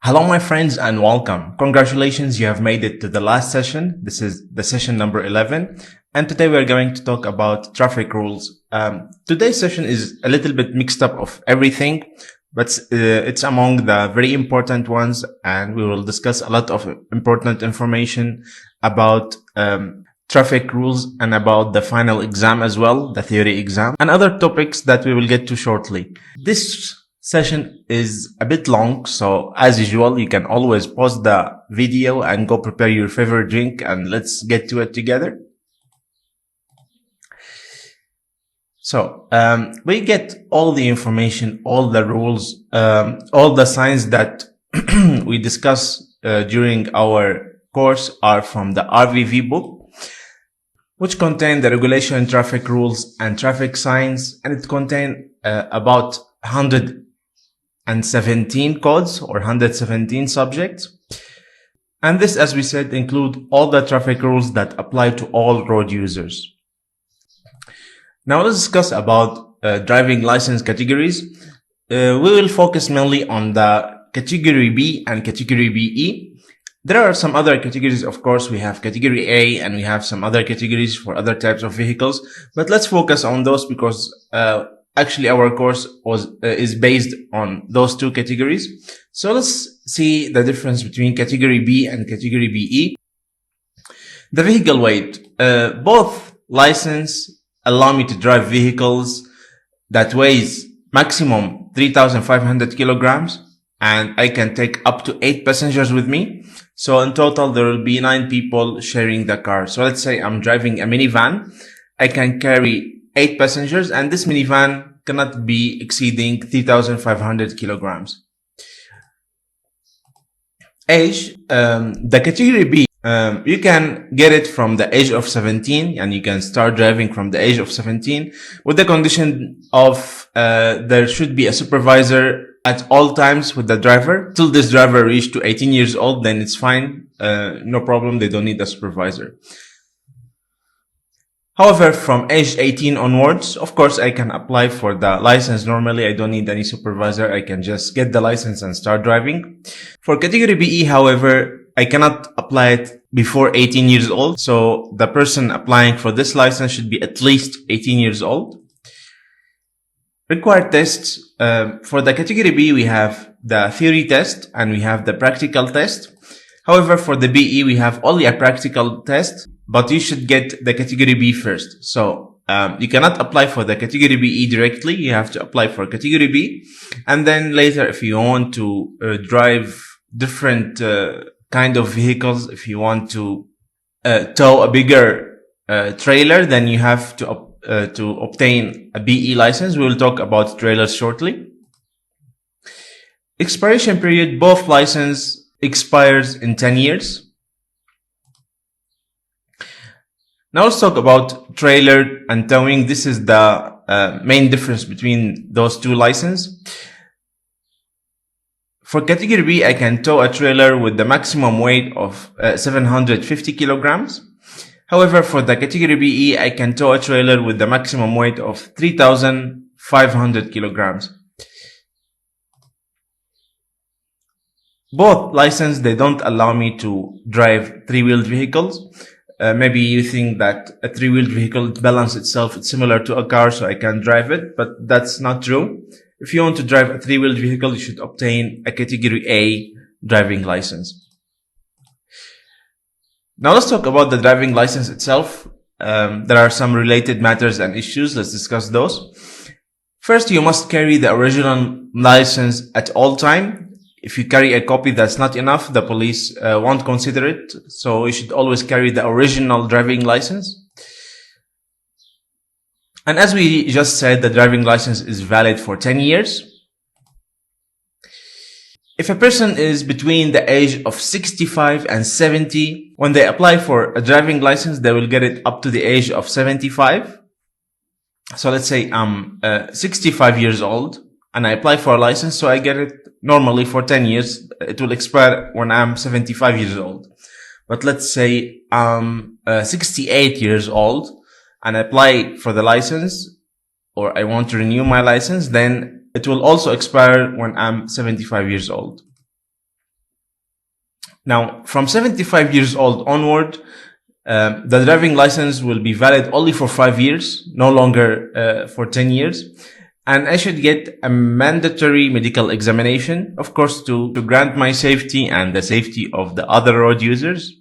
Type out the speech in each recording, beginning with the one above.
Hello, my friends, and welcome. Congratulations, you have made it to the last session. This is the session number 11. And today we're going to talk about traffic rules. Today's session is a little bit mixed up of everything, but it's among the very important ones. And we will discuss a lot of important information about traffic rules and about the final exam as well, the theory exam, and other topics that we will get to shortly. This session is a bit long, so as usual, you can always pause the video and go prepare your favorite drink and let's get to it together. So, we get all the information, all the rules, all the signs that we discuss during our course are from the RVV book, which contain the regulation, traffic rules, and traffic signs, and it contains about 117 codes or 117 subjects. And this, as we said, include all the traffic rules that apply to all road users. Now let's discuss about driving license categories. We will focus mainly on the category B and category BE. There are some other categories, of course. We have category A and we have some other categories for other types of vehicles, but let's focus on those because actually our course is based on those two categories. So let's see the difference between category B and category BE. The vehicle weight. Both license allow me to drive vehicles that weighs maximum 3,500 kilograms and I can take up to 8 passengers with me. So in total, there will be 9 people sharing the car. So let's say I'm driving a minivan. I can carry 8 passengers and this minivan cannot be exceeding 3,500 kilograms. Age, the category B, you can get it from the age of 17 and you can start driving from the age of 17 with the condition of there should be a supervisor at all times with the driver till this driver reach to 18 years old. Then it's fine. No problem. They don't need a supervisor. However, from age 18 onwards, of course, I can apply for the license normally. I don't need any supervisor. I can just get the license and start driving. For category BE, however, I cannot apply it before 18 years old. So the person applying for this license should be at least 18 years old. Required tests. For the category B, we have the theory test and we have the practical test. However, for the BE, we have only a practical test, but you should get the category B first. So, you cannot apply for the category BE directly. You have to apply for category B. And then later, if you want to drive different kind of vehicles, if you want to tow a bigger trailer, then you have to obtain a BE license. We will talk about trailers shortly. Expiration period, both license expires in 10 years. Now let's talk about trailer and towing. This is the main difference between those two licenses. For category B, I can tow a trailer with the maximum weight of 750 kilograms. However, for the category BE, I can tow a trailer with the maximum weight of 3,500 kilograms. Both licenses, they don't allow me to drive three-wheeled vehicles. Maybe you think that a three-wheeled vehicle balance itself is similar to a car, so I can drive it, but that's not true. If you want to drive a three-wheeled vehicle, you should obtain a category A driving license. Now let's talk about the driving license itself. There are some related matters and issues. Let's discuss those. First, you must carry the original license at all time. If you carry a copy, that's not enough. The police won't consider it. So you should always carry the original driving license. And as we just said, the driving license is valid for 10 years. If a person is between the age of 65 and 70, when they apply for a driving license, they will get it up to the age of 75. So let's say I'm 65 years old and I apply for a license, so I get it normally for 10 years. It will expire when I'm 75 years old. But let's say I'm 68 years old and I apply for the license, or I want to renew my license, then it will also expire when I'm 75 years old. Now, from 75 years old onward, the driving license will be valid only for 5 years, no longer for 10 years. And I should get a mandatory medical examination, of course, to grant my safety and the safety of the other road users.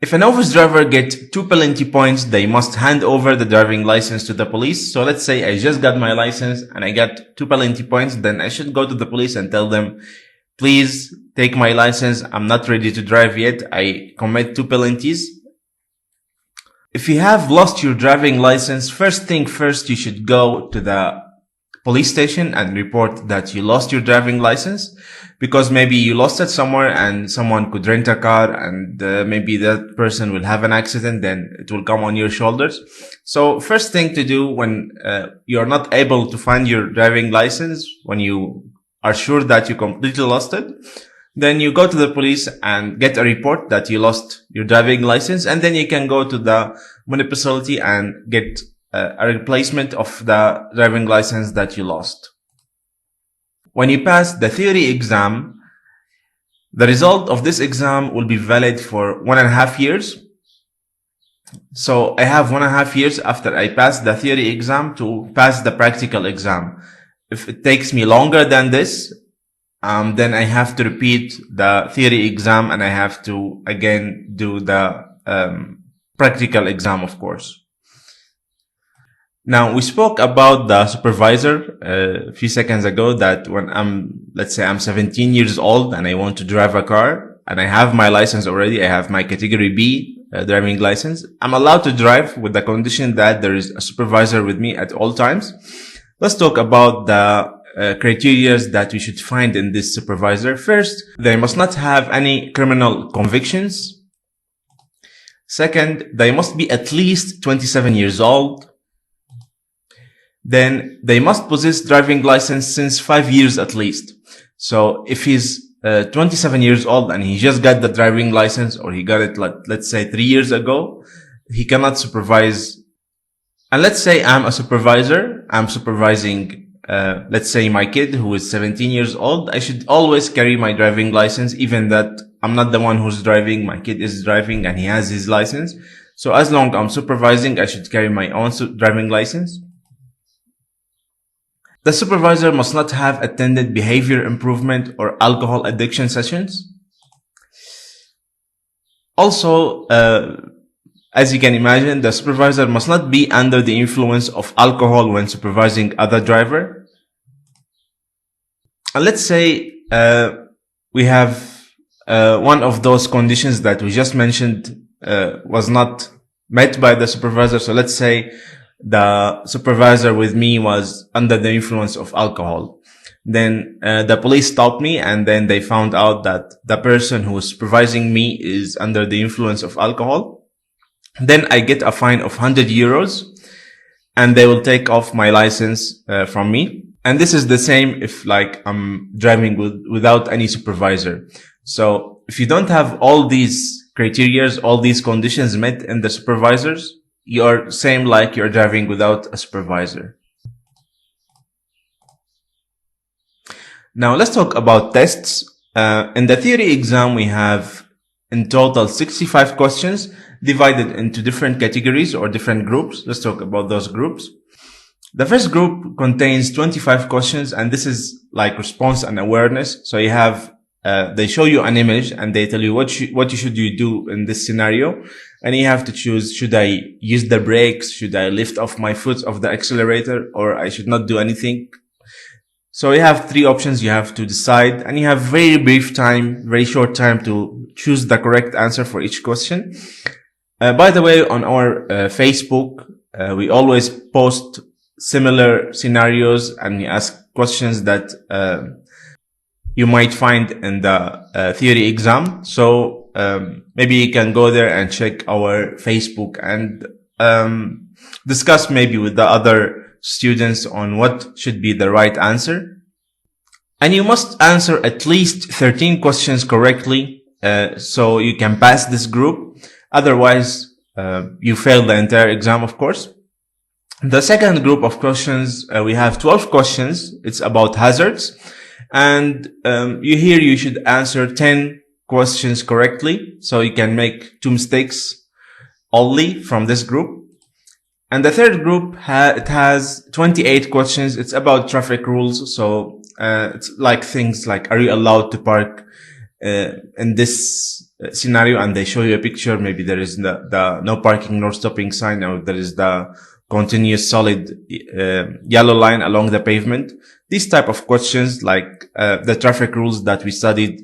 If a novice driver gets 2 penalty points, they must hand over the driving license to the police. So let's say I just got my license and I got 2 penalty points, then I should go to the police and tell them, please take my license. I'm not ready to drive yet. I commit 2 penalties. If you have lost your driving license, first thing first, you should go to the police station and report that you lost your driving license, because maybe you lost it somewhere and someone could rent a car and maybe that person will have an accident, then it will come on your shoulders. So first thing to do when you're not able to find your driving license, when you are sure that you completely lost it, then you go to the police and get a report that you lost your driving license, and then you can go to the municipality and get a replacement of the driving license that you lost. When you pass the theory exam, the result of this exam will be valid for 1.5 years. So I have 1.5 years after I pass the theory exam to pass the practical exam. If it takes me longer than this, then I have to repeat the theory exam and I have to again do the practical exam, of course. Now, we spoke about the supervisor a few seconds ago, that when let's say I'm 17 years old and I want to drive a car and I have my license already, I have my category B driving license, I'm allowed to drive with the condition that there is a supervisor with me at all times. Let's talk about the criteria that we should find in this supervisor. First, they must not have any criminal convictions. Second, they must be at least 27 years old. Then they must possess driving license since 5 years at least. So if he's 27 years old and he just got the driving license, or he got it, let's say 3 years ago, he cannot supervise. And let's say I'm a supervisor, I'm supervising, let's say my kid who is 17 years old. I should always carry my driving license, even that I'm not the one who's driving, my kid is driving and he has his license. So as long as I'm supervising, I should carry my own driving license. The supervisor must not have attended behavior improvement or alcohol addiction sessions. Also, as you can imagine, the supervisor must not be under the influence of alcohol when supervising other driver. And let's say we have one of those conditions that we just mentioned was not met by the supervisor. So let's say the supervisor with me was under the influence of alcohol. Then the police stopped me, and then they found out that the person who was supervising me is under the influence of alcohol. Then I get a fine of 100 euros and they will take off my license from me. And this is the same if I'm driving without any supervisor. So if you don't have all these criteria, all these conditions met in the supervisors, you're same like you're driving without a supervisor. Now let's talk about tests. In the theory exam, we have in total 65 questions divided into different categories or different groups. Let's talk about those groups. The first group contains 25 questions, and this is like response and awareness. So you have they show you an image and they tell you what should you do in this scenario, and you have to choose: should I use the brakes? Should I lift off my foot off the accelerator, or I should not do anything? So you have 3 options you have to decide, and you have very short time to choose the correct answer for each question. By the way, on our Facebook, we always post similar scenarios and we ask questions that you might find in the theory exam. So maybe you can go there and check our Facebook and discuss maybe with the other students on what should be the right answer. And you must answer at least 13 questions correctly so you can pass this group. Otherwise, you fail the entire exam, of course. The second group of questions, we have 12 questions. It's about hazards. And you should answer 10 questions correctly. So you can make 2 mistakes only from this group. And the third group, it has 28 questions. It's about traffic rules. So it's like things like, are you allowed to park in this scenario? And they show you a picture. Maybe there is the no parking nor stopping sign, or there is the continuous solid yellow line along the pavement. These type of questions, like the traffic rules that we studied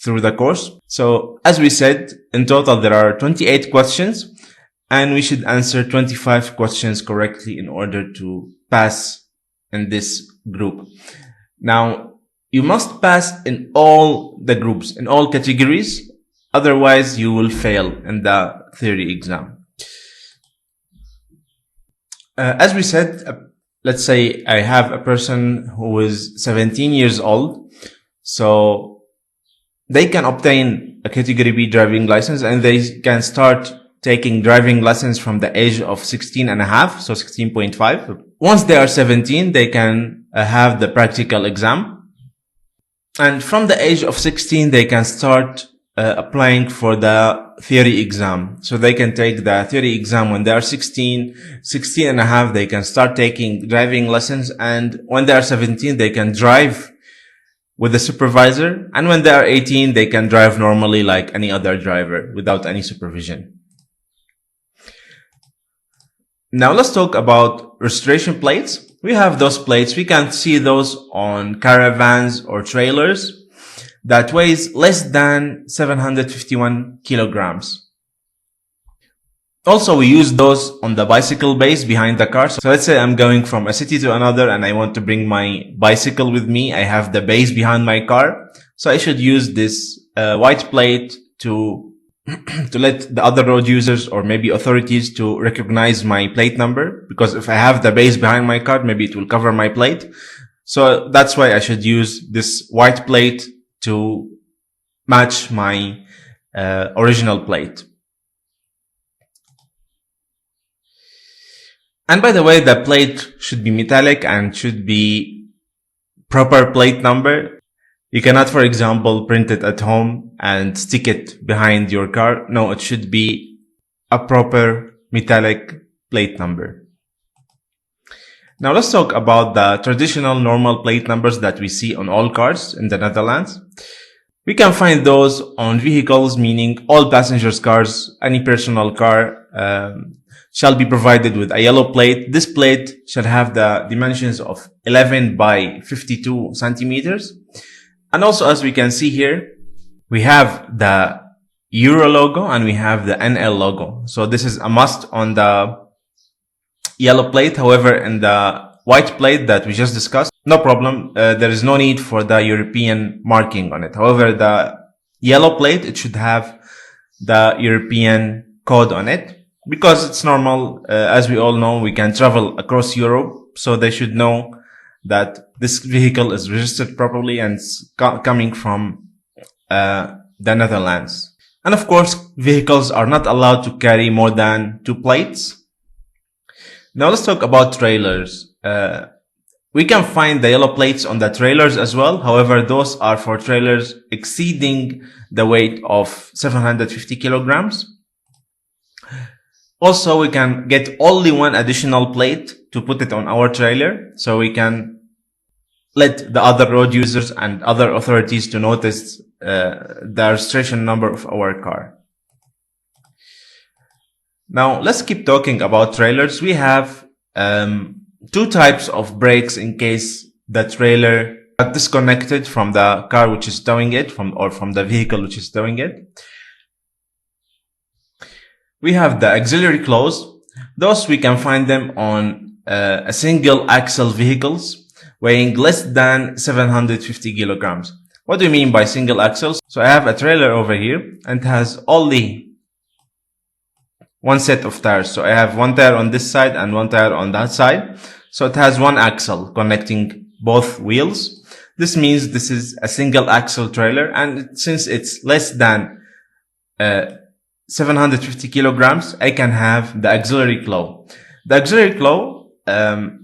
through the course. So as we said, in total there are 28 questions, and we should answer 25 questions correctly in order to pass in this group. Now, you must pass in all the groups, in all categories. Otherwise, you will fail in the theory exam. As we said, let's say I have a person who is 17 years old. So they can obtain a category B driving license, and they can start taking driving lessons from the age of 16 and a half, so 16.5. Once they are 17, they can have the practical exam. And from the age of 16, they can start applying for the theory exam. So they can take the theory exam when they are 16 and a half, they can start taking driving lessons. And when they are 17, they can drive with a supervisor. And when they are 18, they can drive normally like any other driver without any supervision. Now let's talk about registration plates. We have those plates. We can see those on caravans or trailers that weighs less than 751 kilograms. Also, we use those on the bicycle base behind the car. So let's say I'm going from a city to another and I want to bring my bicycle with me. I have the base behind my car. So I should use this white plate to let the other road users or maybe authorities to recognize my plate number, because if I have the base behind my car, maybe it will cover my plate. So that's why I should use this white plate to match my original plate. And by the way, the plate should be metallic and should be proper plate number. You cannot, for example, print it at home and stick it behind your car. No, it should be a proper metallic plate number. Now let's talk about the traditional normal plate numbers that we see on all cars in the Netherlands. We can find those on vehicles, meaning all passengers' cars. Any personal car shall be provided with a yellow plate. This plate shall have the dimensions of 11 by 52 centimeters. And also, as we can see here, we have the Euro logo and we have the NL logo. So this is a must on the yellow plate. However, in the white plate that we just discussed, no problem. There is no need for the European marking on it. However, the yellow plate, it should have the European code on it, because it's normal. As we all know, we can travel across Europe. So they should know that this vehicle is registered properly and it's coming from the Netherlands. And of course, vehicles are not allowed to carry more than 2 plates. Now let's talk about trailers. We can find the yellow plates on the trailers as well. However, those are for trailers exceeding the weight of 750 kilograms. Also, we can get only 1 additional plate to put it on our trailer, so we can let the other road users and other authorities to notice the registration number of our car. Now, let's keep talking about trailers. We have 2 types of brakes in case the trailer got disconnected from the car which is towing it, from the vehicle which is towing it. We have the auxiliary claws. Those we can find them on a single axle vehicles weighing less than 750 kilograms. What do you mean by single axles? So I have a trailer over here and it has only 1 set of tires. So I have 1 tire on this side and 1 tire on that side. So it has 1 axle connecting both wheels. This means this is a single axle trailer, and since it's less than 750 kilograms, I can have the auxiliary claw. The auxiliary claw,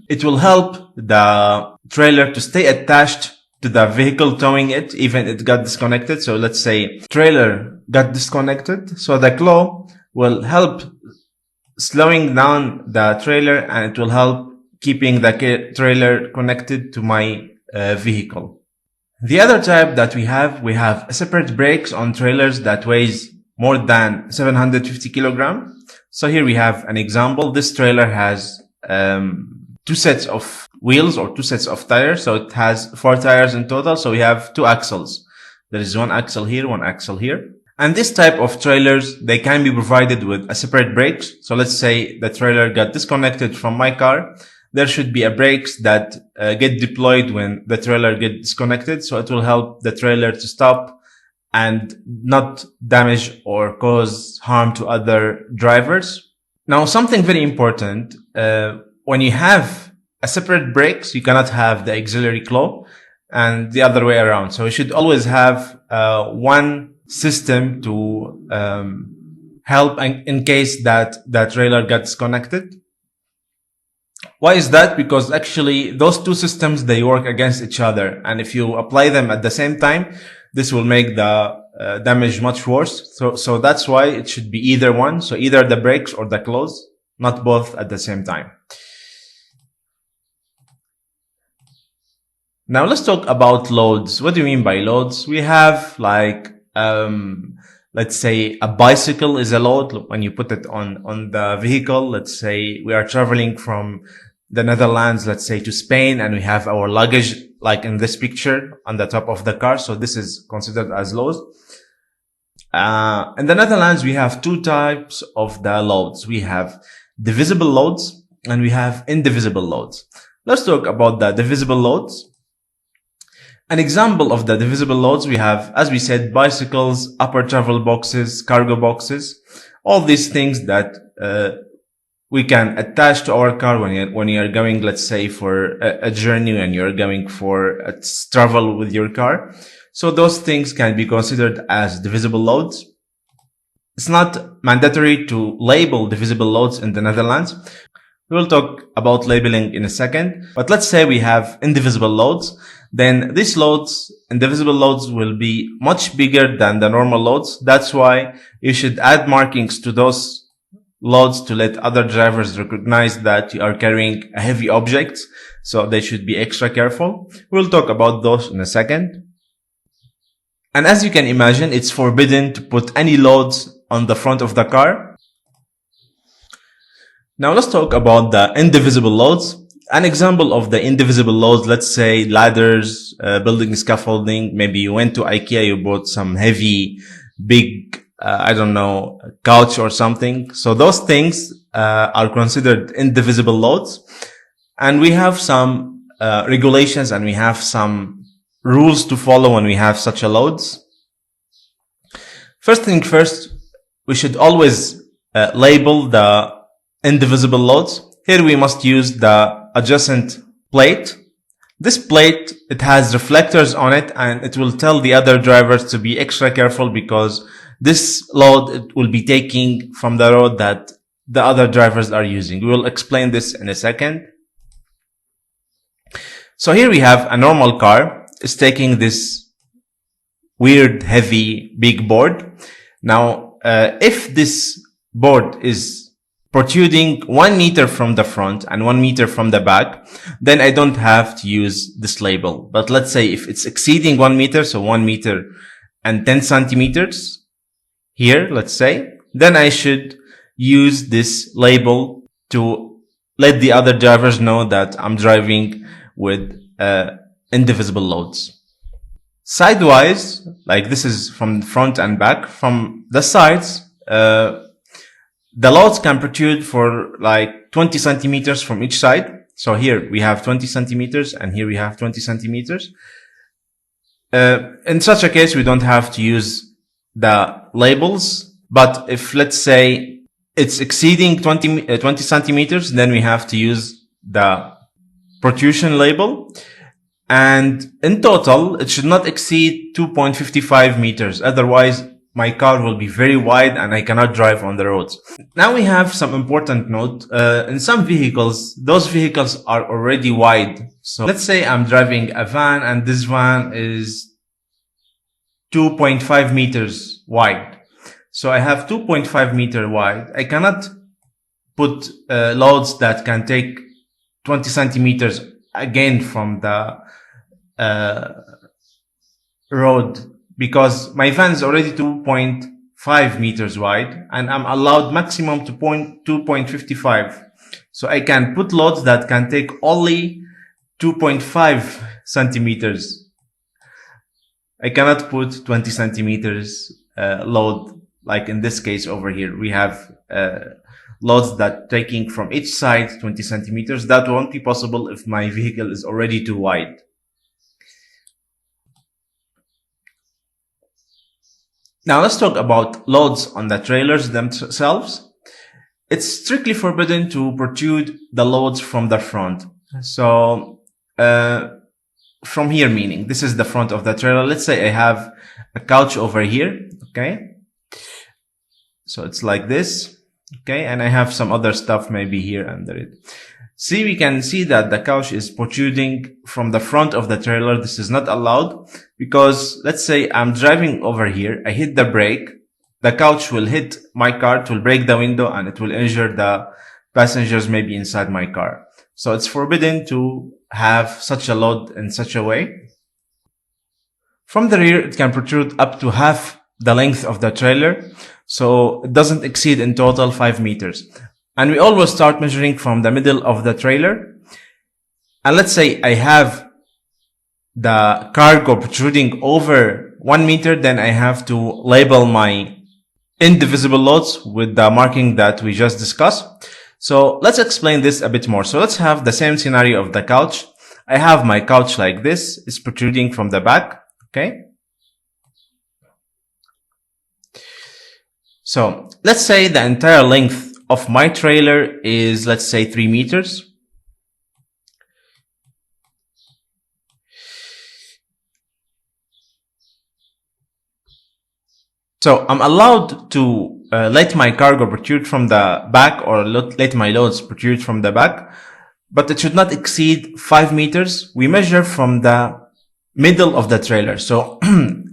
it will help the trailer to stay attached to the vehicle towing it, even it got disconnected. So let's say trailer got disconnected. So the claw will help slowing down the trailer, and it will help keeping the trailer connected to my vehicle. The other type that we have separate brakes on trailers that weighs more than 750 kilograms. So here we have an example. This trailer has two sets of wheels or two sets of tires. So it has 4 tires in total. So we have 2 axles. There is 1 axle here, 1 axle here. And this type of trailers, they can be provided with a separate brakes. So let's say the trailer got disconnected from my car. There should be a brakes that get deployed when the trailer gets disconnected. So it will help the trailer to stop and not damage or cause harm to other drivers. Now, something very important, when you have a separate brakes, you cannot have the auxiliary claw and the other way around. So you should always have one system to help in case that the trailer gets disconnected. Why is that? Because actually those two systems, they work against each other. And if you apply them at the same time, this will make the damage much worse. So that's why it should be either one. So either the brakes or the claws, not both at the same time. Now let's talk about loads. What do you mean by loads? We have like, let's say a bicycle is a load when you put it on the vehicle. Let's say we are traveling from the Netherlands, let's say to Spain, and we have our luggage like in this picture on the top of the car. So this is considered as loads. In the Netherlands, we have 2 types of the loads. We have divisible loads and we have indivisible loads. Let's talk about the divisible loads. An example of the divisible loads, we have, as we said, bicycles, upper travel boxes, cargo boxes, all these things that we can attach to our car when you are going, let's say, for a journey and you're going for a travel with your car. So those things can be considered as divisible loads. It's not mandatory to label divisible loads in the Netherlands. We will talk about labeling in a second, but let's say we have indivisible loads. Then these loads, indivisible loads, will be much bigger than the normal loads. That's why you should add markings to those loads to let other drivers recognize that you are carrying a heavy object. So they should be extra careful. We'll talk about those in a second. And as you can imagine, it's forbidden to put any loads on the front of the car. Now let's talk about the indivisible loads. An example of the indivisible loads, let's say ladders, building scaffolding. Maybe you went to IKEA, you bought some heavy, big, couch or something. So those things are considered indivisible loads. And we have some regulations and we have some rules to follow when we have such a loads. First thing first, we should always label the indivisible loads. Here we must use the adjacent plate. This plate, it has reflectors on it and it will tell the other drivers to be extra careful because this load it will be taking from the road that the other drivers are using. We will explain this in a second. So here we have a normal car. It's taking this weird, heavy, big board. Now, if this board is protruding 1 meter from the front and 1 meter from the back, then I don't have to use this label. But let's say if it's exceeding 1 meter, so 1 meter and 10 centimeters here, let's say, then I should use this label to let the other drivers know that I'm driving with indivisible loads. Sidewise, like this is from front and back, from the sides, the loads can protrude for like 20 centimeters from each side. So here we have 20 centimeters and here we have 20 centimeters. In such a case, we don't have to use the labels. But if, let's say, it's exceeding 20 centimeters, then we have to use the protrusion label. And in total, it should not exceed 2.55 meters. Otherwise, my car will be very wide and I cannot drive on the roads. Now we have some important note. In some vehicles, those vehicles are already wide. So let's say I'm driving a van and this van is 2.5 meters wide. So I have 2.5 meter wide. I cannot put loads that can take 20 centimeters again from the road, because my van is already 2.5 meters wide and I'm allowed maximum to 2.55. So I can put loads that can take only 2.5 centimeters. I cannot put 20 centimeters load, like in this case over here. We have loads that taking from each side 20 centimeters. That won't be possible if my vehicle is already too wide. Now let's talk about loads on the trailers themselves. It's strictly forbidden to protrude the loads from the front. So from here, meaning this is the front of the trailer. Let's say I have a couch over here. Okay. So it's like this. Okay. And I have some other stuff maybe here under it. See, we can see that the couch is protruding from the front of the trailer. This is not allowed because let's say I'm driving over here. I hit the brake. The couch will hit my car. It will break the window and it will injure the passengers maybe inside my car. So it's forbidden to have such a load in such a way. From the rear, it can protrude up to half the length of the trailer. So it doesn't exceed in total 5 meters. And we always start measuring from the middle of the trailer. And let's say I have the cargo protruding over 1 meter, then I have to label my indivisible loads with the marking that we just discussed. So let's explain this a bit more. So let's have the same scenario of the couch. I have my couch like this. It's protruding from the back. Okay. So let's say the entire length of my trailer is, let's say, 3 meters. So I'm allowed to let my cargo protrude from the back or let my loads protrude from the back, but it should not exceed 5 meters. We measure from the middle of the trailer. So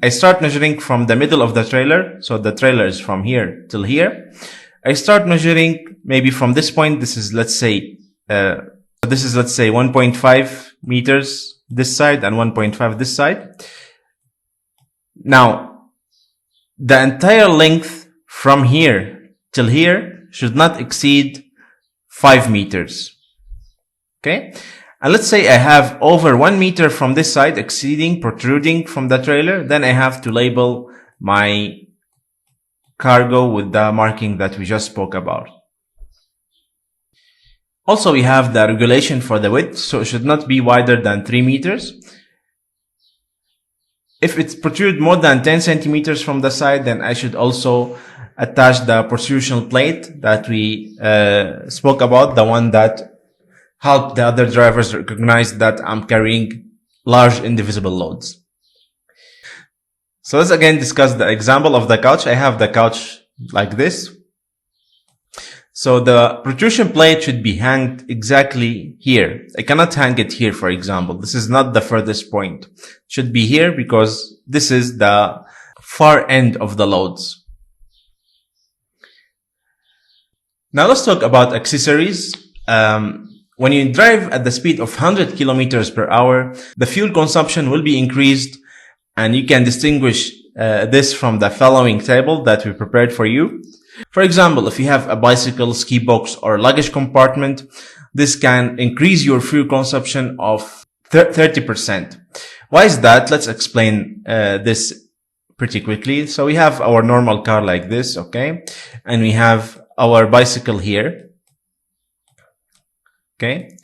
I start measuring from the middle of the trailer. So the trailer is from here till here. I start measuring maybe from this point. This is, let's say, 1.5 meters this side and 1.5 this side. Now, the entire length from here till here should not exceed 5 meters. Okay. And let's say I have over 1 meter from this side protruding from the trailer. Then I have to label my cargo with the marking that we just spoke about. Also, we have the regulation for the width. So it should not be wider than 3 meters. If it's protrude more than 10 centimeters from the side, then I should also attach the protrusion plate that we spoke about, the one that helped the other drivers recognize that I'm carrying large indivisible loads. So let's again discuss the example of the couch. I have the couch like this. So the protrusion plate should be hanged exactly here. I cannot hang it here, for example. This is not the furthest point. It should be here because this is the far end of the loads. Now let's talk about accessories. When you drive at the speed of 100 kilometers per hour, the fuel consumption will be increased, and you can distinguish this from the following table that we prepared for you. For example, if you have a bicycle, ski box, or luggage compartment, this can increase your fuel consumption of 30%. Why is that? Let's explain this pretty quickly. So we have our normal car like this, okay? And we have our bicycle here. Okay,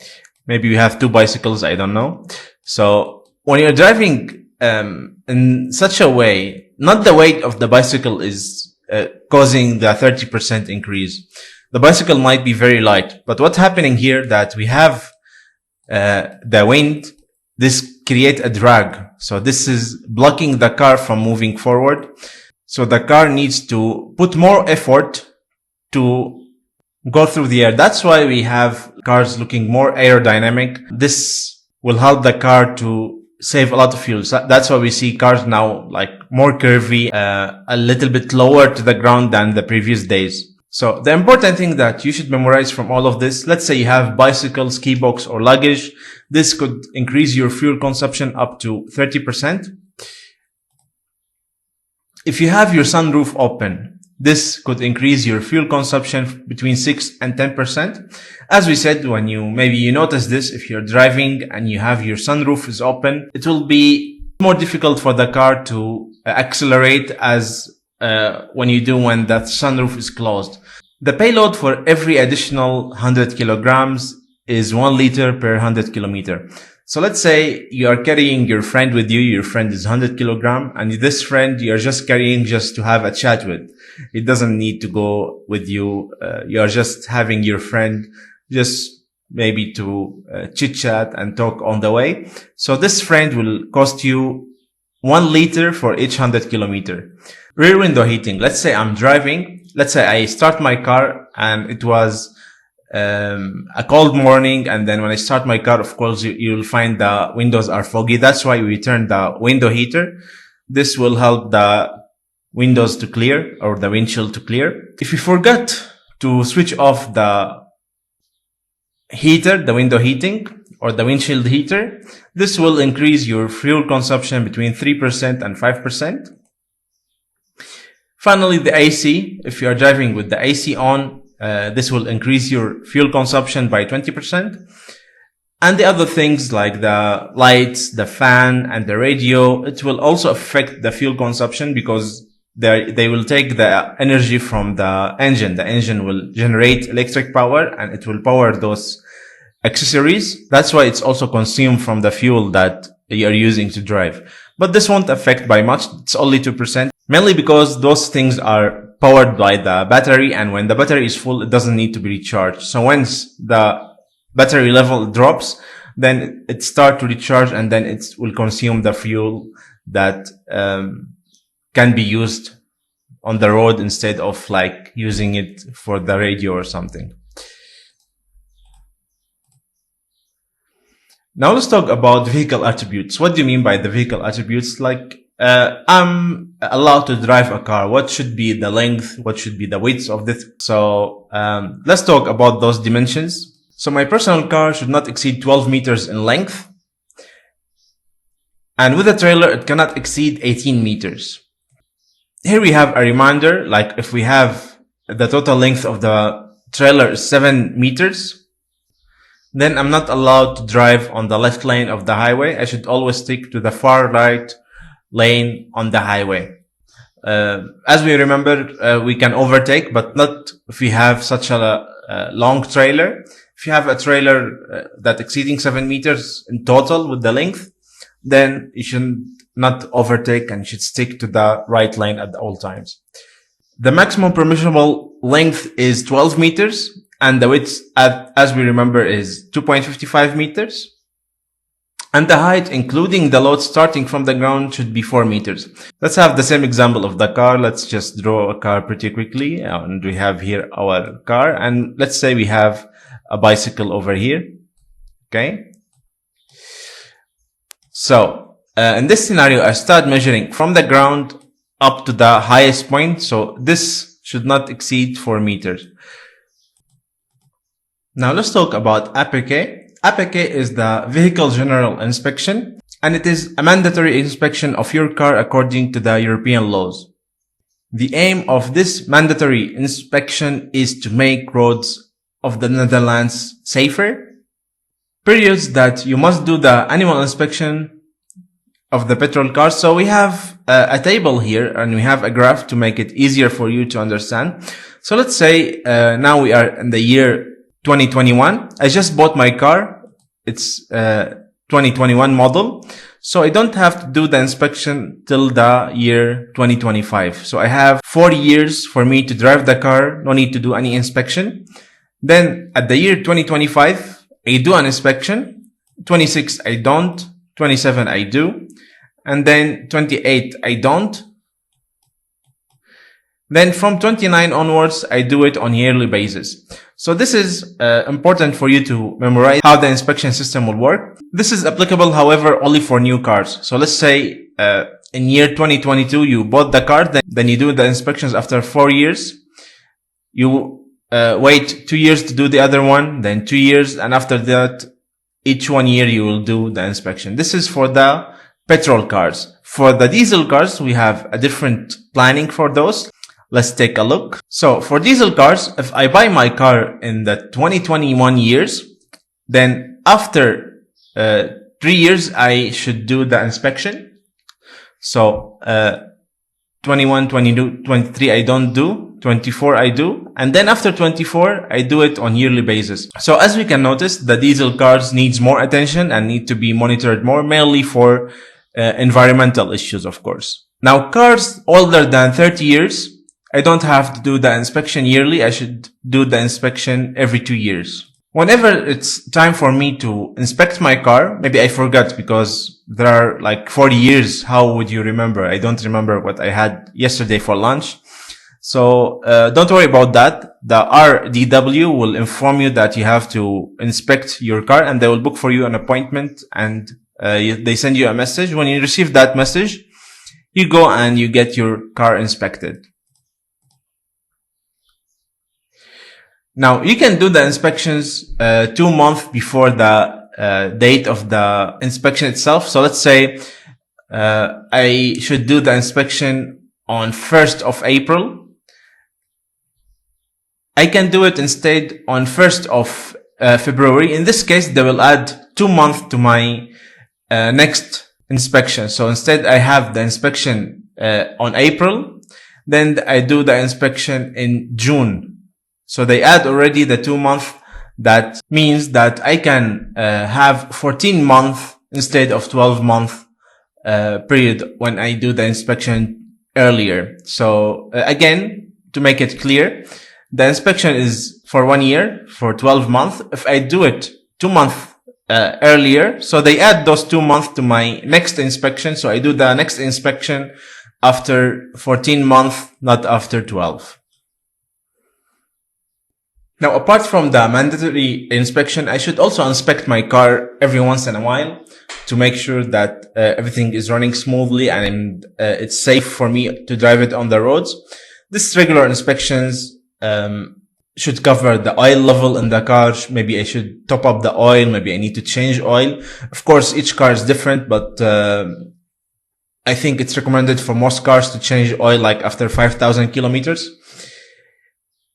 maybe we have 2 bicycles, I don't know. So when you're driving in such a way, not the weight of the bicycle is causing the 30% increase. The bicycle might be very light, but what's happening here that we have the wind, this create a drag. So this is blocking the car from moving forward. So the car needs to put more effort to go through the air. That's why we have cars looking more aerodynamic. This will help the car to save a lot of fuel. So that's why we see cars now like more curvy, a little bit lower to the ground than the previous days. So the important thing that you should memorize from all of this, let's say you have bicycle, ski box, or luggage. This could increase your fuel consumption up to 30%. If you have your sunroof open, this could increase your fuel consumption between 6 and 10%. As we said, when maybe you notice this, if you're driving and you have your sunroof is open, it will be more difficult for the car to accelerate as when that sunroof is closed. The payload for every additional 100 kilograms is 1 liter per 100 kilometer. So let's say you are carrying your friend with you. Your friend is 100 kilogram, and this friend you're just carrying just to have a chat with. It doesn't need to go with you. You're just having your friend just maybe to chit chat and talk on the way. So this friend will cost you 1 liter for each 100 kilometer. Rear window heating. Let's say I'm driving. Let's say I start my car and it was a cold morning, and then when I start my car, of course, you'll find the windows are foggy. That's why we turn the window heater. This will help the windows to clear, or the windshield to clear. If you forgot to switch off the heater, the window heating, or the windshield heater, this will increase your fuel consumption between 3% and 5%. Finally, the AC. If you are driving with the AC on, this will increase your fuel consumption by 20. And the other things like the lights, the fan, and the radio, it will also affect the fuel consumption because they will take the energy from the engine. The engine will generate electric power and it will power those accessories. That's why it's also consumed from the fuel that you're using to drive. But this won't affect by much. It's only 2%, mainly because those things are powered by the battery, and when the battery is full, it doesn't need to be recharged. So once the battery level drops, then it starts to recharge, and then it will consume the fuel that can be used on the road instead of like using it for the radio or something. Now let's talk about vehicle attributes. What do you mean by the vehicle attributes? Like, I'm allowed to drive a car. What should be the length? What should be the width of this? So, let's talk about those dimensions. So my personal car should not exceed 12 meters in length. And with a trailer, it cannot exceed 18 meters. Here we have a reminder, like if we have the total length of the trailer is 7 meters, then I'm not allowed to drive on the left lane of the highway. I should always stick to the far right lane on the highway. As we remember, we can overtake, but not if we have such a long trailer. If you have a trailer that exceeding 7 meters in total with the length, then you should not overtake and should stick to the right lane at all times. The maximum permissible length is 12 meters. And the width, as we remember, is 2.55 meters. And the height, including the load starting from the ground, should be 4 meters. Let's have the same example of the car. Let's just draw a car pretty quickly. And we have here our car. And let's say we have a bicycle over here. Okay. So, in this scenario, I start measuring from the ground up to the highest point. So this should not exceed 4 meters. Now let's talk about APK. APK is the Vehicle General Inspection, and it is a mandatory inspection of your car according to the European laws. The aim of this mandatory inspection is to make roads of the Netherlands safer. Periods that you must do the annual inspection of the petrol cars. So we have a table here and we have a graph to make it easier for you to understand. So let's say now we are in the year 2021. I just bought my car. It's 2021 model. So I don't have to do the inspection till the year 2025. So I have 4 years for me to drive the car. No need to do any inspection. Then at the year 2025, I do an inspection. 26, I don't. 27, I do. And then 28, I don't. Then from 29 onwards, I do it on yearly basis. So this is important for you to memorize how the inspection system will work. This is applicable, however, only for new cars. So let's say in year 2022, you bought the car, then you do the inspections after 4 years. You wait 2 years to do the other one, then 2 years, and after that, each 1 year you will do the inspection. This is for the petrol cars. For the diesel cars, we have a different planning for those. Let's take a look. So for diesel cars, if I buy my car in the 2021 years, then after 3 years, I should do the inspection. So 21, 22, 23, I don't do. 24, I do. And then after 24, I do it on yearly basis. So as we can notice, the diesel cars needs more attention and need to be monitored more, mainly for environmental issues, of course. Now, cars older than 30 years, I don't have to do the inspection yearly. I should do the inspection every 2 years. Whenever it's time for me to inspect my car, maybe I forgot because there are like 40 years. How would you remember? I don't remember what I had yesterday for lunch. So don't worry about that. The RDW will inform you that you have to inspect your car, and they will book for you an appointment, and they send you a message. When you receive that message, you go and you get your car inspected. Now, you can do the inspections 2 months before the date of the inspection itself. So let's say I should do the inspection on 1st of April. I can do it instead on 1st of February. In this case, they will add 2 months to my next inspection. So instead, I have the inspection on April. Then I do the inspection in June. So they add already the 2 months. That means that I can have 14 months instead of 12 month period when I do the inspection earlier. So again, to make it clear, the inspection is for 1 year, for 12 months. If I do it 2 months earlier, so they add those 2 months to my next inspection. So I do the next inspection after 14 months, not after 12. Now, apart from the mandatory inspection, I should also inspect my car every once in a while to make sure that everything is running smoothly and it's safe for me to drive it on the roads. This regular inspections should cover the oil level in the car. Maybe I should top up the oil. Maybe I need to change oil. Of course, each car is different, but I think it's recommended for most cars to change oil like after 5,000 kilometers.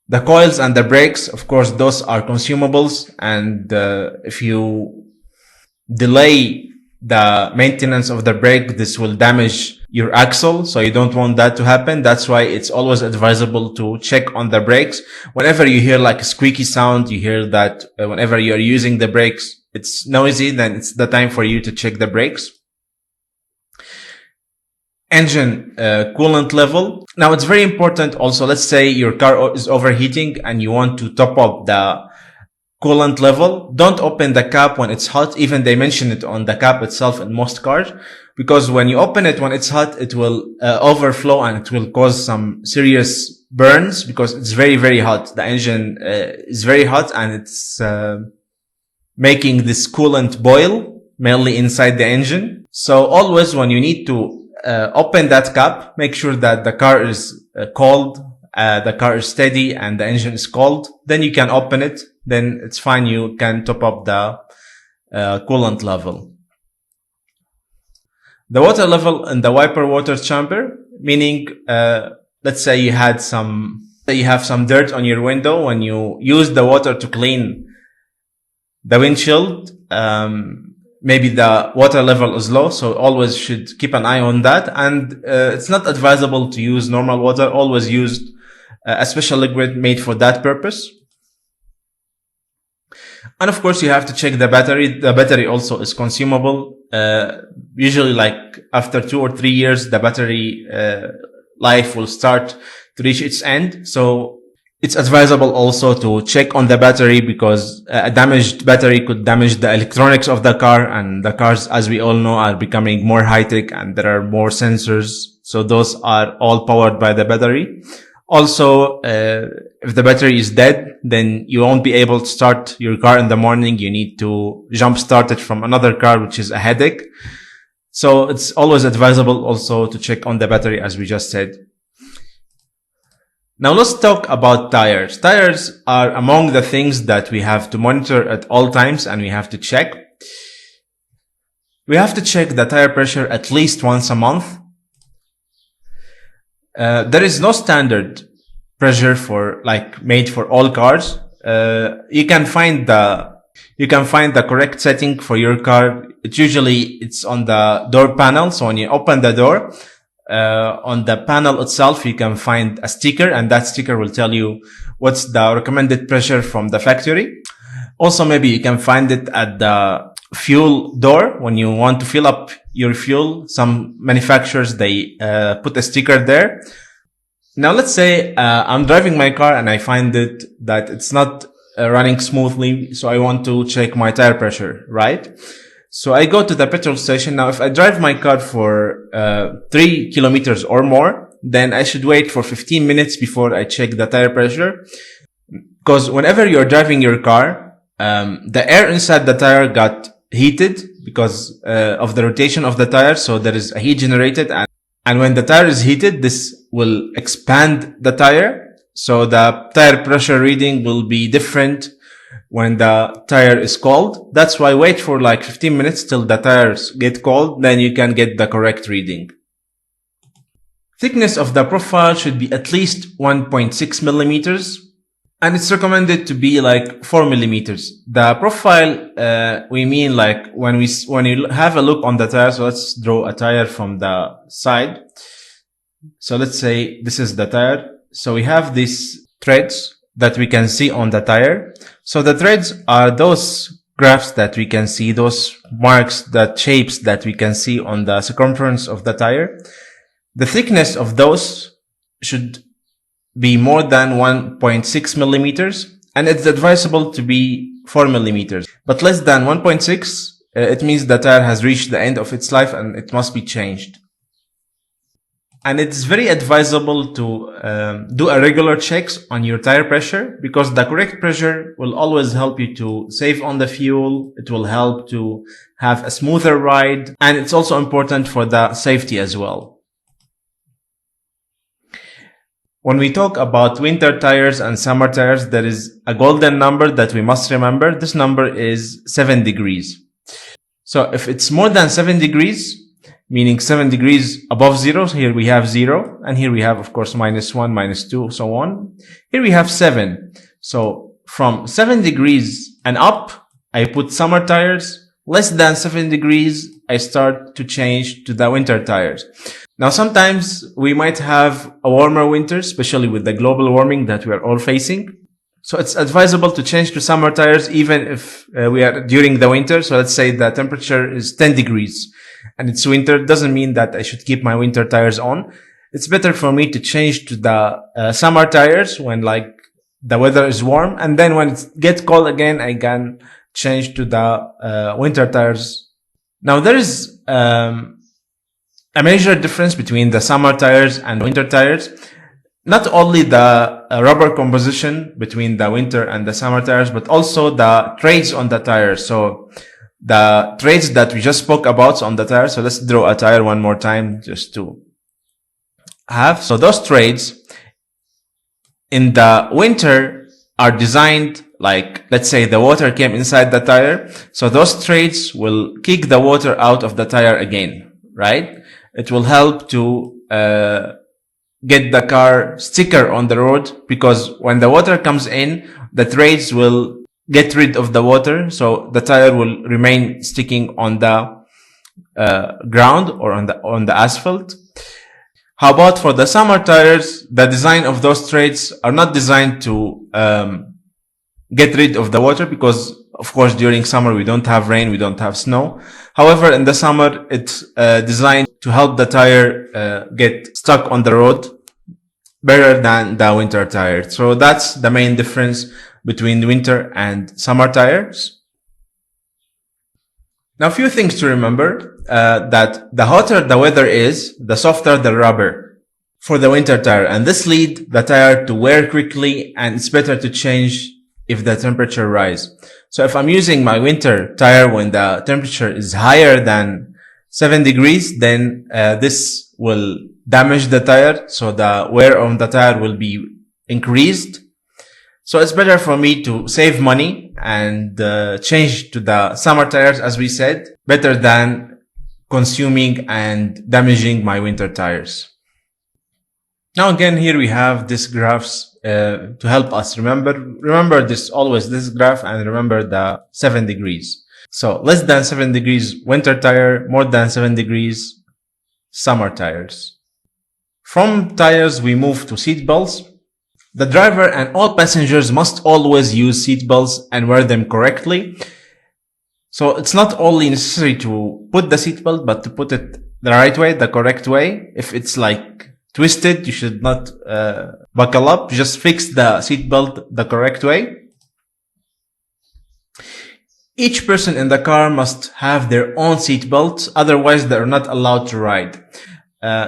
The coils and the brakes, of course, those are consumables. And if you delay the maintenance of the brake, this will damage your axle. So you don't want that to happen. That's why it's always advisable to check on the brakes. Whenever you hear like a squeaky sound, you hear that whenever you're using the brakes, it's noisy, then it's the time for you to check the brakes. Engine coolant level. Now it's very important also. Let's say your car is overheating and you want to top up the coolant level. Don't open the cap when it's hot. Even they mention it on the cap itself in most cars, because when you open it when it's hot, it will overflow and it will cause some serious burns because it's very, very hot. The engine is very hot and it's making this coolant boil mainly inside the engine. So always when you need to open that cap, make sure that the car is cold, the car is steady and the engine is cold. Then you can open it. Then it's fine. You can top up the coolant level. The water level in the wiper water chamber, meaning let's say you have some dirt on your window. When you use the water to clean the windshield, maybe the water level is low, so always should keep an eye on that. And it's not advisable to use normal water. Always use a special liquid made for that purpose. And of course, you have to check the battery. The battery also is consumable. Usually like after 2 or 3 years, the battery life will start to reach its end. So it's advisable also to check on the battery, because a damaged battery could damage the electronics of the car, and the cars, as we all know, are becoming more high-tech and there are more sensors. So those are all powered by the battery. Also, if the battery is dead, then you won't be able to start your car in the morning. You need to jump start it from another car, which is a headache. So it's always advisable also to check on the battery, as we just said. Now let's talk about tires. Tires are among the things that we have to monitor at all times, and we have to check. We have to check the tire pressure at least once a month. There is no standard pressure made for all cars. You can find the correct setting for your car. It's on the door panel. So when you open the door, on the panel itself, you can find a sticker, and that sticker will tell you what's the recommended pressure from the factory. Also, maybe you can find it at the fuel door when you want to fill up your fuel. Some manufacturers, they put a sticker there. Now let's say I'm driving my car and I find that it's not running smoothly, so I want to check my tire pressure, right? So I go to the petrol station. Now if I drive my car for 3 kilometers or more, then I should wait for 15 minutes before I check the tire pressure, because whenever you're driving your car, the air inside the tire got heated because of the rotation of the tire. So there is a heat generated, and when the tire is heated, this will expand the tire. So the tire pressure reading will be different when the tire is cold. That's why wait for like 15 minutes till the tires get cold, then you can get the correct reading. Thickness of the profile should be at least 1.6 millimeters. And it's recommended to be like 4 millimeters. The profile, we mean like when you have a look on the tire. So let's draw a tire from the side. So let's say this is the tire. So we have these threads that we can see on the tire. So the threads are those graphs that we can see, those marks, that shapes that we can see on the circumference of the tire. The thickness of those should be more than 1.6 millimeters, and it's advisable to be 4 millimeters. But less than 1.6, it means the tire has reached the end of its life and it must be changed. And it's very advisable to do a regular checks on your tire pressure, because the correct pressure will always help you to save on the fuel. It will help to have a smoother ride, and it's also important for the safety as well. When we talk about winter tires and summer tires, there is a golden number that we must remember. This number is 7 degrees. So if it's more than 7 degrees, meaning 7 degrees above zero, so here we have 0, and here we have, of course, -1, -2, so on. Here we have 7. So from 7 degrees and up, I put summer tires. Less than 7 degrees, I start to change to the winter tires. Now, sometimes we might have a warmer winter, especially with the global warming that we are all facing. So it's advisable to change to summer tires even if we are during the winter. So let's say the temperature is 10 degrees and it's winter. It doesn't mean that I should keep my winter tires on. It's better for me to change to the summer tires when like the weather is warm. And then when it gets cold again, I can change to the winter tires. Now there is a major difference between the summer tires and winter tires. Not only the rubber composition between the winter and the summer tires, but also the treads on the tires. So the treads that we just spoke about on the tire. So let's draw a tire one more time just to have. So those treads in the winter are designed like, let's say the water came inside the tire. So those treads will kick the water out of the tire again, right? It will help to get the car sticker on the road, because when the water comes in, the treads will get rid of the water, so the tire will remain sticking on the ground or on the asphalt. How about for the summer tires? The design of those treads are not designed to get rid of the water, because of course during summer we don't have rain, we don't have snow. However, in the summer it's designed to help the tire get stuck on the road better than the winter tire. So that's the main difference between winter and summer tires. Now, a few things to remember, that the hotter the weather is, the softer the rubber. for the winter tire, and this lead the tire to wear quickly, and it's better to change if the temperature rise. So if I'm using my winter tire when the temperature is higher than 7 degrees, then this will damage the tire, so the wear on the tire will be increased. So it's better for me to save money and change to the summer tires, as we said, better than consuming and damaging my winter tires. Now again, here we have this graphs to help us remember this graph, and remember the 7 degrees. So less than 7 degrees winter tire, more than 7 degrees summer tires. From tires we move to seat belts. The driver and all passengers must always use seat belts and wear them correctly. So it's not only necessary to put the seat belt, but to put it the right way, the correct way. If it's like twisted, you should not buckle up. Just fix the seat belt the correct way. Each person in the car must have their own seat belts, otherwise they are not allowed to ride.